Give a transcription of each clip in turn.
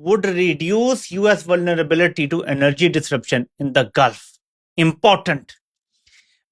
would reduce US vulnerability to energy disruption in the Gulf. Important.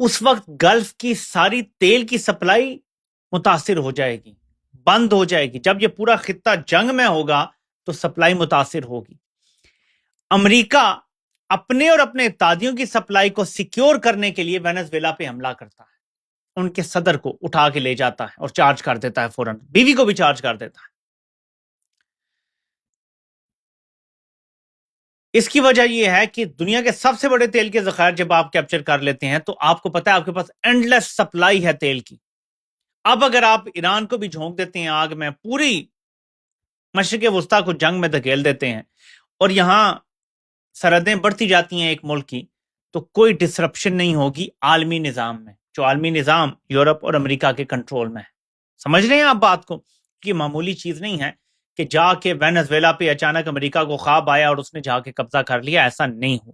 اس وقت golf کی ساری تیل کی سپلائی متاثر ہو جائے گی، بند ہو جائے گی۔ جب یہ پورا خطہ جنگ میں ہوگا تو سپلائی متاثر ہوگی۔ امریکہ اپنے اور اپنے اتحادیوں کی سپلائی کو سیکیور کرنے کے لیے وینزویلا پہ حملہ کرتا ہے، ان کے صدر کو اٹھا کے لے جاتا ہے اور چارج کر دیتا ہے، فوراً بیوی کو بھی چارج کر دیتا ہے۔ اس کی وجہ یہ ہے کہ دنیا کے سب سے بڑے تیل کے ذخائر جب آپ کیپچر کر لیتے ہیں تو آپ کو پتا ہے آپ کے پاس اینڈلیس سپلائی ہے تیل کی۔ اب اگر آپ ایران کو بھی جھونک دیتے ہیں آگ میں، پوری مشرق وسطیٰ کو جنگ میں دھکیل دیتے ہیں اور یہاں سرحدیں بڑھتی جاتی ہیں ایک ملک کی، تو کوئی ڈسرپشن نہیں ہوگی عالمی نظام میں، جو عالمی نظام یورپ اور امریکہ کے کنٹرول میں ہے۔ سمجھ رہے ہیں آپ بات کو؟ کہ معمولی چیز نہیں ہے کہ جا کے وینزویلا پہ اچانک امریکہ کو خواب آیا اور اس نے جا کے قبضہ کر لیا، ایسا نہیں ہوا۔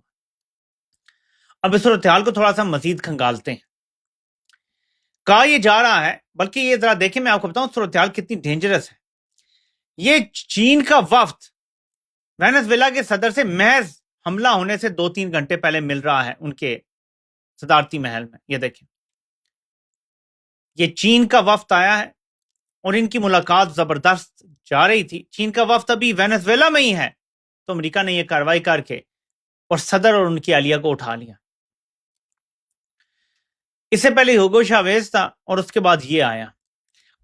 اب اس صورتحال کو تھوڑا سا مزید کھنگالتے ہیں۔ کہا یہ جا رہا ہے، بلکہ یہ ذرا دیکھیں، میں آپ کو بتاؤں صورتحال کتنی ڈینجرس ہے۔ یہ چین کا وفد وینزویلا کے صدر سے محض حملہ ہونے سے 2-3 گھنٹے پہلے مل رہا ہے ان کے صدارتی محل میں۔ یہ دیکھیں، یہ چین کا وفد آیا ہے اور ان کی ملاقات زبردست جا رہی تھی۔ چین کا وفد ابھی وینزویلا میں ہی ہے تو امریکہ نے یہ کارروائی کر کے اور صدر اور ان کی اہلیہ کو اٹھا لیا۔ اس سے پہلے ہوگو شاویز تھا اور اس کے بعد یہ آیا۔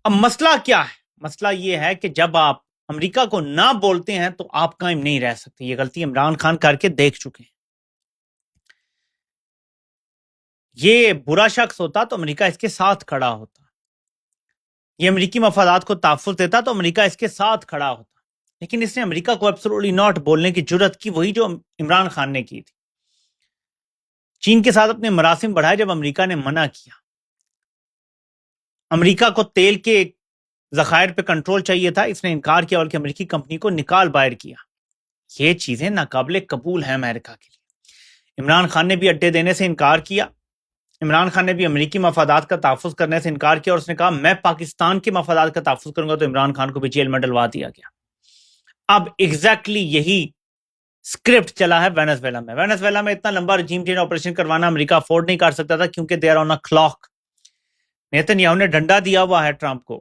اب مسئلہ کیا ہے؟ مسئلہ یہ ہے کہ جب آپ امریکہ کو نہ بولتے ہیں تو آپ قائم نہیں رہ سکتے۔ یہ غلطی عمران خان کر کے دیکھ چکے ہیں۔ یہ برا شخص ہوتا تو امریکہ اس کے ساتھ کھڑا ہوتا، یہ امریکی مفادات کو تحفظ دیتا تو امریکہ اس کے ساتھ کھڑا ہوتا، لیکن اس نے امریکہ کو ایبسولوٹلی ناٹ بولنے کی جرت کی، وہی جو عمران خان نے کی تھی۔ چین کے ساتھ اپنے مراسم بڑھائے جب امریکہ نے منع کیا۔ امریکہ کو تیل کے ذخائر پہ کنٹرول چاہیے تھا، اس نے انکار کیا، بلکہ امریکی کمپنی کو نکال باہر کیا۔ یہ چیزیں ناقابل قبول ہیں امریکہ کے لیے۔ عمران خان نے بھی اڈے دینے سے انکار کیا، عمران خان نے بھی امریکی مفادات کا تحفظ کرنے سے انکار کیا، اور اس نے کہا میں پاکستان کے مفادات کا تحفظ کروں گا، تو عمران خان کو بھی جیل میں ڈلوا دیا گیا۔ اب ایگزیکٹلی یہی سکرپٹ چلا ہے وینزویلا میں۔ وینزویلا میں اتنا لمبا رجیم چینج آپریشن کروانا امریکہ افورڈ نہیں کر سکتا تھا، کیونکہ they are on a clock. Netanyahu نے ڈنڈا دیا ہوا ہے ٹرمپ کو،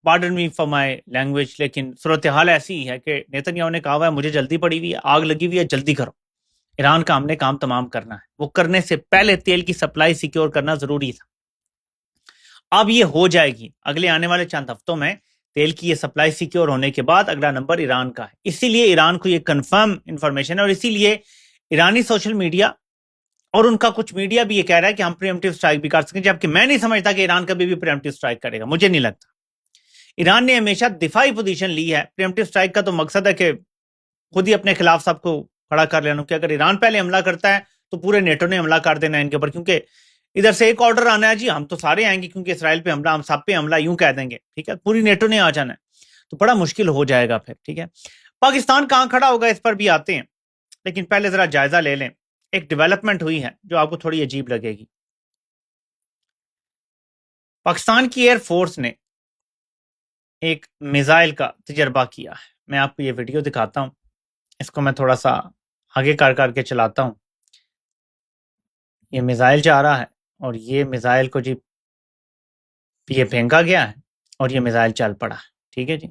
pardon me for my language, لیکن صورتحال ایسی ہی ہے کہ نیتن یاہو نے کہا ہوا ہے مجھے جلدی پڑی ہوئی ہے، آگ لگی ہوئی ہے، جلدی کرو، ایران کا ہم نے کام تمام کرنا ہے۔ وہ کرنے سے پہلے تیل کی سپلائی سیکیور کرنا ضروری تھا۔ اب یہ ہو جائے گی اگلے آنے والے چند ہفتوں میں۔ تیل کی یہ سپلائی سیکیور ہونے کے بعد اگلا نمبر ایران کا ہے۔ اسی لیے ایران کو یہ کنفرم انفارمیشن ہے، اور اسی لیے ایرانی سوشل میڈیا اور ان کا کچھ میڈیا بھی یہ کہہ رہا ہے کہ ہم پریمپٹیو سٹرائک بھی کر سکیں، جبکہ میں نہیں سمجھتا کہ ایران کبھی بھی پریمپٹیو سٹرائک کرے گا، مجھے نہیں لگتا۔ ایران نے ہمیشہ دفاعی پوزیشن لی ہے۔ پریمپٹیو سٹرائک کا تو مقصد ہے کہ خود ہی اپنے خلاف سب کو کھڑا کر لینا، کہ اگر ایران پہلے حملہ کرتا ہے تو پورے نیٹو نے حملہ کر دینا ان کے اوپر، کیونکہ ادھر سے ایک آرڈر آنا ہے جی ہم تو سارے آئیں گے، کیونکہ اسرائیل پہ حملہ، ہم سب پہ حملہ یوں کہہ دیں گے، ٹھیک ہے، پوری نیٹو نے آ جانا ہے، تو بڑا مشکل ہو جائے گا پھر، ٹھیک ہے۔ پاکستان کہاں کھڑا ہوگا اس پر بھی آتے ہیں، لیکن پہلے ذرا جائزہ لے لیں۔ ایک ڈیولپمنٹ ہوئی ہے جو آپ کو تھوڑی عجیب لگے گی۔ پاکستان کی ایئر فورس نے ایک میزائل کا تجربہ کیا ہے۔ میں آپ کو یہ ویڈیو دکھاتا ہوں، اس کو میں تھوڑا سا آگے کر کے چلاتا ہوں۔ یہ میزائل جا رہا ہے اور یہ میزائل کو جی یہ پھینکا گیا ہے اور یہ میزائل چل پڑا ہے، ٹھیک ہے جی۔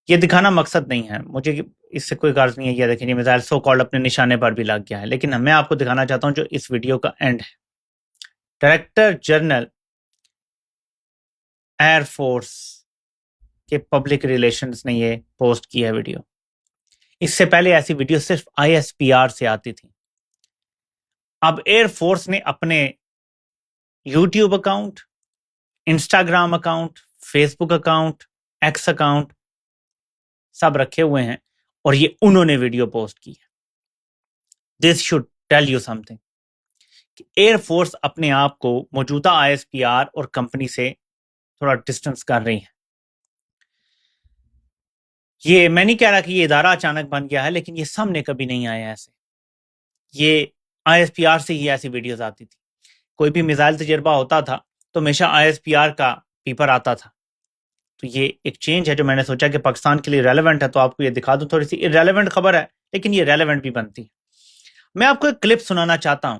یہ دکھانا مقصد نہیں ہے، مجھے اس سے کوئی غرض نہیں ہے۔ یہ دیکھیں یہ میزائل سو کالڈ اپنے نشانے پر بھی لگ گیا ہے، لیکن میں آپ کو دکھانا چاہتا ہوں جو اس ویڈیو کا اینڈ ہے۔ ڈائریکٹر جنرل ایئر فورس کے پبلک ریلیشنز نے یہ پوسٹ کی ہے ویڈیو۔ اس سے پہلے ایسی ویڈیو صرف ISPR سے آتی تھی۔ اب ایئر فورس نے اپنے YouTube account, Instagram account, Facebook account, X account سب رکھے ہوئے ہیں، اور یہ انہوں نے ویڈیو پوسٹ کی ہے۔ This should tell you some thing کہ ایئر فورس اپنے آپ کو موجودہ ISPR اور کمپنی سے تھوڑا ڈسٹنس کر رہی ہے۔ یہ میں نہیں کہہ رہا کہ یہ ادارہ اچانک بن گیا ہے، لیکن یہ سامنے کبھی نہیں آیا ایسے۔ یہ ISPR سے ہی ایسی ویڈیوز آتی تھی۔ کوئی بھی میزائل تجربہ ہوتا تھا تو ہمیشہ ISPR کا پیپر آتا تھا۔ تو یہ ایک چینج ہے جو میں نے سوچا کہ پاکستان کے لیے ریلیونٹ ہے، تو آپ کو یہ دکھا دوں۔ تھوڑی سی ریلیونٹ خبر ہے لیکن یہ ریلیونٹ بھی بنتی ہے۔ میں آپ کو ایک کلپ سنانا چاہتا ہوں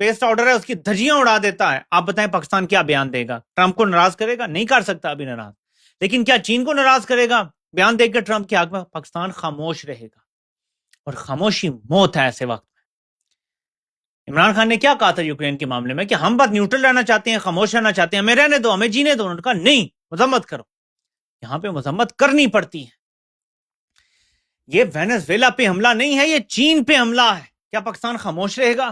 بیسڈ آرڈر ہے اس کی دھجیاں اڑا دیتا ہے. آپ بتائیں پاکستان کیا بیان دے گا؟ ٹرمپ کو ناراض کرے گا؟ نہیں کر سکتا ابھی ناراض. لیکن کیا چین کو ناراض کرے گا بیان دے کے ٹرمپ کے حق میں؟ پاکستان خاموش رہے گا, اور خاموشی موت ہے ایسے وقت. عمران خان نے کیا کہا تھا یوکرین کے معاملے میں کہ ہم بس نیوٹرل رہنا چاہتے ہیں, خاموش رہنا چاہتے ہیں, ہمیں رہنے دو, ہمیں جینے دو. انہوں نے کہا نہیں, مذمت کرو. یہاں پہ مذمت کرنی پڑتی ہے. یہ وینزویلا پہ حملہ نہیں ہے, یہ چین پہ حملہ ہے. کیا پاکستان خاموش رہے گا؟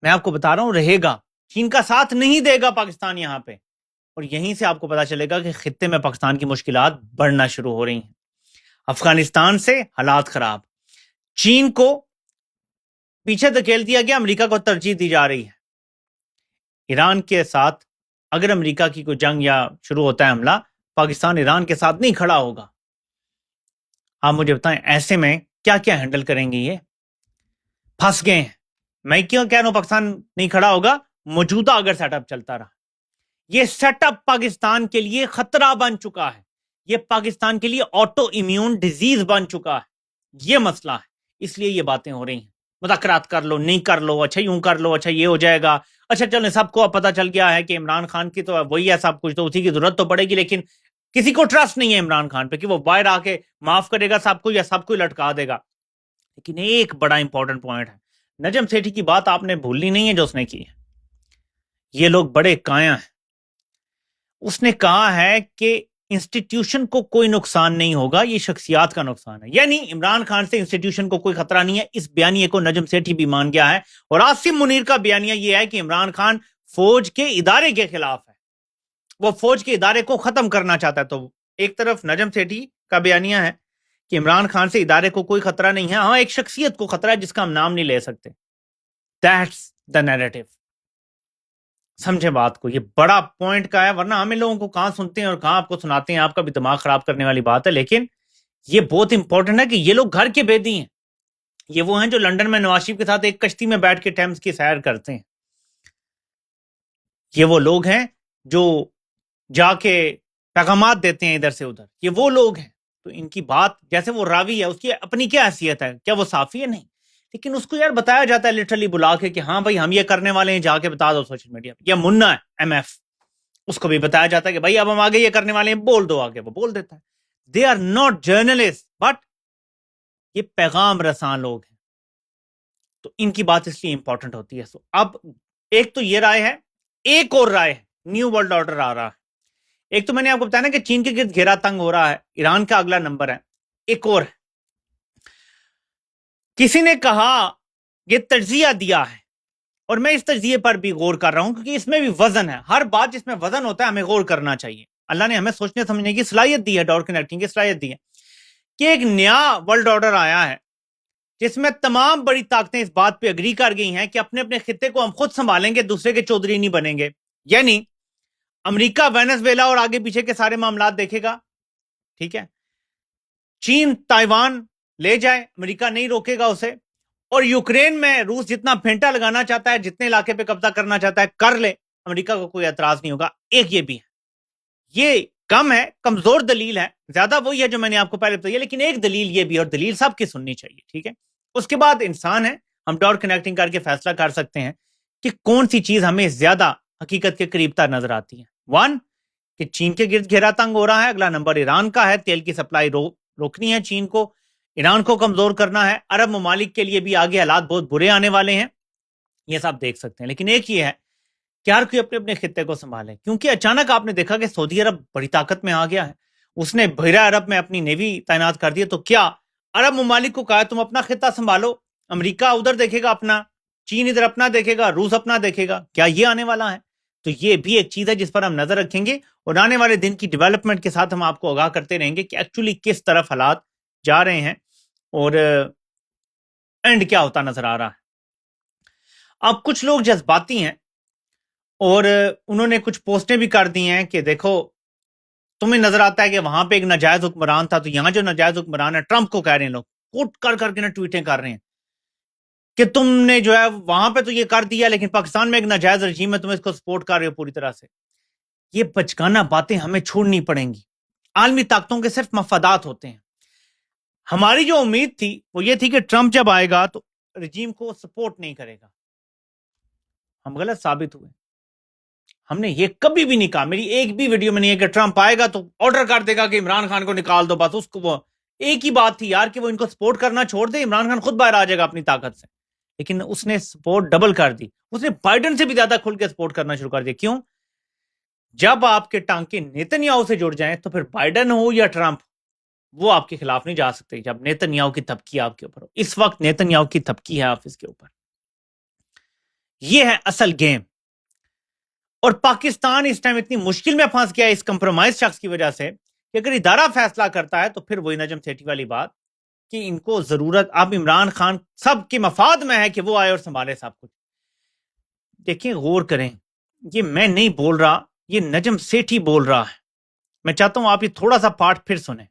میں آپ کو بتا رہا ہوں رہے گا. چین کا ساتھ نہیں دے گا پاکستان یہاں پہ, اور یہیں سے آپ کو پتا چلے گا کہ خطے میں پاکستان کی مشکلات بڑھنا شروع ہو رہی ہیں. افغانستان سے حالات خراب, چین کو پیچھے دھکیل دیا گیا, امریکہ کو ترجیح دی جا رہی ہے. ایران کے ساتھ اگر امریکہ کی کوئی جنگ یا شروع ہوتا ہے حملہ, پاکستان ایران کے ساتھ نہیں کھڑا ہوگا. آپ مجھے بتائیں ایسے میں کیا کیا ہینڈل کریں گے؟ یہ پھنس گئے ہیں. میں کیوں کہہ رہا ہوں پاکستان نہیں کھڑا ہوگا؟ موجودہ اگر سیٹ اپ چلتا رہا, یہ سیٹ اپ پاکستان کے لیے خطرہ بن چکا ہے. یہ پاکستان کے لیے آٹو امیون ڈیزیز بن چکا ہے. یہ مسئلہ ہے, اس لیے یہ باتیں ہو رہی ہیں. مذاکرات کر لو, نہیں کر لو, اچھا یوں کر لو, اچھا یہ ہو جائے گا. اچھا چلیں, سب کو اب پتا چل گیا ہے کہ عمران خان کی تو وہی ہے سب کچھ, تو اسی کی ضرورت تو پڑے گی, لیکن کسی کو ٹرسٹ نہیں ہے عمران خان پہ کہ وہ باہر آ کے معاف کرے گا سب کو یا سب کو لٹکا دے گا. لیکن ایک بڑا امپورٹنٹ پوائنٹ ہے, نجم سیٹھی کی بات آپ نے بھولنی نہیں ہے جو اس نے کی ہے. یہ لوگ بڑے کایا ہیں. اس نے کہا ہے کہ انسٹیٹیوشن کو کوئی نقصان نہیں ہوگا, یہ شخصیات کا نقصان ہے. یعنی عمران خان سے انسٹیٹیوشن کو کوئی خطرہ نہیں ہے. اس بیانیے کو نجم سیٹھی بھی مان گیا ہے, اور عاصم منیر کا بیانیہ یہ ہے کہ عمران خان فوج کے ادارے کے خلاف ہے, وہ فوج کے ادارے کو ختم کرنا چاہتا ہے. تو ایک طرف نجم سیٹھی کا بیانیہ ہے کہ عمران خان سے ادارے کو کوئی خطرہ نہیں ہے, ہاں ایک شخصیت کو خطرہ ہے جس کا ہم نام نہیں لے سکتے. That's the narrative. سمجھے بات کو, یہ بڑا پوائنٹ کا ہے, ورنہ ہمیں لوگوں کو کہاں سنتے ہیں اور کہاں آپ کو سناتے ہیں, آپ کا بھی دماغ خراب کرنے والی بات ہے. لیکن یہ بہت امپورٹنٹ ہے کہ یہ لوگ گھر کے بیدی ہیں. یہ وہ ہیں جو لنڈن میں نواز شریف کے ساتھ ایک کشتی میں بیٹھ کے ٹیمز کی سیر کرتے ہیں. یہ وہ لوگ ہیں جو جا کے پیغامات دیتے ہیں ادھر سے ادھر. یہ وہ لوگ ہیں. تو ان کی بات, جیسے وہ راوی ہے, اس کی اپنی کیا حیثیت ہے؟ کیا وہ صحافی ہے؟ نہیں. لیکن اس کو یار بتایا جاتا ہے لٹرلی بلا کے کہ ہاں بھائی ہم یہ کرنے والے ہیں, جا کے بتا دو سوشل میڈیا پہ. یا منا ہے ایم ایف, اس کو بھی بتایا جاتا ہے کہ بھائی اب ہم آگے یہ کرنے والے ہیں, بول دو آگے. وہ بول دیتا ہے. They are not journalist, but یہ پیغام رساں لوگ ہیں. تو ان کی بات اس لیے امپورٹنٹ ہوتی ہے. اب ایک تو یہ رائے ہے, ایک اور رائے ہے, نیو ورلڈ آرڈر آ رہا ہے. ایک تو میں نے آپ کو بتایا نا کہ چین کے گرد گھیرا تنگ ہو رہا ہے, ایران کا اگلا نمبر ہے. ایک اور ہے, کسی نے کہا, یہ تجزیہ دیا ہے, اور میں اس تجزیے پر بھی غور کر رہا ہوں کیونکہ اس میں بھی وزن ہے. ہر بات جس میں وزن ہوتا ہے ہمیں غور کرنا چاہیے. اللہ نے ہمیں سوچنے سمجھنے کی صلاحیت دی ہے, ڈور کنیکٹنگ کی صلاحیت دی ہے, کہ ایک نیا ورلڈ آرڈر آیا ہے جس میں تمام بڑی طاقتیں اس بات پہ اگری کر گئی ہیں کہ اپنے اپنے خطے کو ہم خود سنبھالیں گے, دوسرے کے چودھری نہیں بنیں گے. یعنی امریکہ وینزویلا اور آگے پیچھے کے سارے معاملات دیکھے گا, ٹھیک ہے. چین تائیوان لے جائے, امریکہ نہیں روکے گا اسے. اور یوکرین میں روس جتنا پھینٹا لگانا چاہتا ہے, جتنے علاقے پہ قبضہ کرنا چاہتا ہے, کر لے, امریکہ کو کوئی اعتراض نہیں ہوگا. ایک یہ بھی ہے, یہ کم ہے, کمزور دلیل ہے, زیادہ وہی ہے جو میں نے آپ کو پہلے بتایا, لیکن ایک دلیل یہ بھی, اور دلیل سب کی سننی چاہیے, ٹھیک ہے. اس کے بعد انسان ہے, ہم ڈور کنیکٹنگ کر کے فیصلہ کر سکتے ہیں کہ کون سی چیز ہمیں زیادہ حقیقت کے قریب تر نظر آتی ہے. 1 کہ چین کے گرد گھیرا تنگ ہو رہا ہے, اگلا نمبر ایران کا ہے, تیل کی سپلائی روکنی ہے چین کو, ایران کو کمزور کرنا ہے, عرب ممالک کے لیے بھی آگے حالات بہت برے آنے والے ہیں, یہ سب دیکھ سکتے ہیں. لیکن ایک یہ ہے کہ ہر کوئی اپنے اپنے خطے کو سنبھالے, کیونکہ اچانک آپ نے دیکھا کہ سعودی عرب بڑی طاقت میں آ گیا ہے, اس نے بحیرہ عرب میں اپنی نیوی تعینات کر دی ہے. تو کیا عرب ممالک کو کہا تم اپنا خطہ سنبھالو, امریکہ ادھر دیکھے گا اپنا, چین ادھر اپنا دیکھے گا, روس اپنا دیکھے گا, کیا یہ آنے والا ہے؟ تو یہ بھی ایک چیز ہے جس پر ہم نظر رکھیں گے, اور آنے والے دن کی ڈیولپمنٹ کے ساتھ ہم آپ کو آگاہ کرتے رہیں گے کہ ایکچولی کس طرف حالات جا رہے ہیں اور اینڈ کیا ہوتا نظر آ رہا ہے. اب کچھ لوگ جذباتی ہیں اور انہوں نے کچھ پوسٹیں بھی کر دی ہیں کہ دیکھو تمہیں نظر آتا ہے کہ وہاں پہ ایک ناجائز حکمران تھا, تو یہاں جو ناجائز حکمران ہے, ٹرمپ کو کہہ رہے ہیں لوگ, کوٹ کر کر کے نا ٹویٹیں کر رہے ہیں کہ تم نے جو ہے وہاں پہ تو یہ کر دیا, لیکن پاکستان میں ایک ناجائز رجیم ہے, تم اس کو سپورٹ کر رہے ہو پوری طرح سے. یہ بچگانہ باتیں ہمیں چھوڑنی پڑیں گی. عالمی طاقتوں کے صرف مفادات ہوتے ہیں. ہماری جو امید تھی وہ یہ تھی کہ ٹرمپ جب آئے گا تو رجیم کو سپورٹ نہیں کرے گا, ہم غلط ثابت ہوئے. ہم نے یہ کبھی بھی نہیں کہا, میری ایک بھی ویڈیو میں نہیں ہے کہ ٹرمپ آئے گا تو آرڈر کر دے گا کہ عمران خان کو نکال دو, بس اس کو وہ ایک ہی بات تھی یار کہ وہ ان کو سپورٹ کرنا چھوڑ دے, عمران خان خود باہر آ جائے گا اپنی طاقت سے. لیکن اس نے سپورٹ ڈبل کر دی, اس نے بائیڈن سے بھی زیادہ کھل کے سپورٹ کرنا شروع کر دیا. کیوں؟ جب آپ کے ٹانکے نیتنیاہو سے جڑ جائیں تو پھر بائیڈن ہو یا ٹرمپ وہ آپ کے خلاف نہیں جا سکتے جب نیتنیاہو کی تھپکی آپ کے اوپر ہو. اس وقت نیتنیاہو کی تھپکی ہے آفس کے اوپر. یہ ہے اصل گیم. اور پاکستان اس ٹائم اتنی مشکل میں پھنس گیا اس کمپرومائز شخص کی وجہ سے کہ اگر ادارہ فیصلہ کرتا ہے تو پھر وہی نجم سیٹھی والی بات کہ ان کو ضرورت اب عمران خان سب کے مفاد میں ہے کہ وہ آئے اور سنبھالے سب کچھ. دیکھیں, غور کریں, یہ میں نہیں بول رہا, یہ نجم سیٹھی بول رہا ہے. میں چاہتا ہوں آپ یہ تھوڑا سا پارٹ پھر سنیں.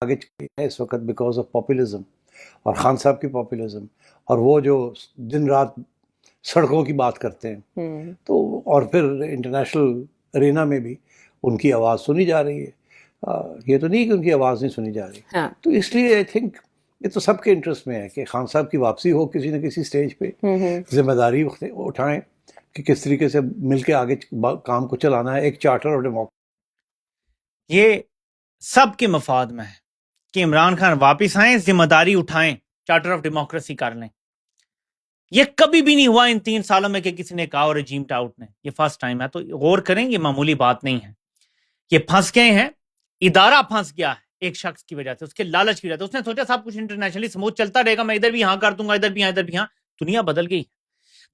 آگے ہے اس وقت بیکاز آف پاپولزم اور خان صاحب کی پاپولزم, اور وہ جو دن رات سڑکوں کی بات کرتے ہیں تو اور پھر انٹرنیشنل ارینا میں بھی ان کی آواز سنی جا رہی ہے. یہ تو نہیں کہ ان کی آواز نہیں سنی جا رہی. تو اس لیے آئی تھنک یہ تو سب کے انٹرسٹ میں ہے کہ خان صاحب کی واپسی ہو کسی نہ کسی سٹیج پہ, ذمہ داری اٹھائیں کہ کس طریقے سے مل کے آگے کام کو چلانا ہے ایک چارٹر آف ڈیموکریسی. یہ سب کے مفاد میں ہے کہ عمران خان واپس آئیں, ذمہ داری اٹھائیں, چارٹر آف ڈیموکریسی کر لیں. یہ کبھی بھی نہیں ہوا ان 3 سالوں میں کہ کسی نے کہا اور رجیم ٹاؤٹ نے. یہ فرسٹ ٹائم ہے. تو غور کریں, یہ معمولی بات نہیں ہے. یہ پھنس گئے ہیں, ادارہ پھنس گیا ہے ایک شخص کی وجہ سے, اس کے لالچ کی وجہ سے. اس نے سوچا سب کچھ انٹرنیشنلی سموتھ چلتا رہے گا, میں ادھر بھی ہاں کر دوں گا, ادھر بھی ہاں ادھر بھی ہاں. دنیا بدل گئی.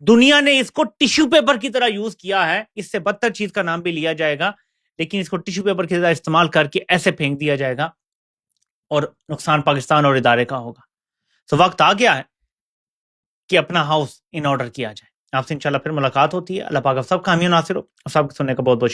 دنیا نے اس کو ٹیشو پیپر کی طرح یوز کیا ہے. اس سے بدتر چیز کا نام بھی لیا جائے گا, لیکن اس کو ٹیشو پیپر کی طرح استعمال کر کے ایسے پھینک دیا جائے گا اور نقصان پاکستان اور ادارے کا ہوگا. تو وقت آ گیا ہے کہ اپنا ہاؤس ان آرڈر کیا جائے. آپ سے انشاءاللہ پھر ملاقات ہوتی ہے. اللہ پاک آپ سب کا حامی و ناصر ہو. اور سب کو سننے کا بہت بہت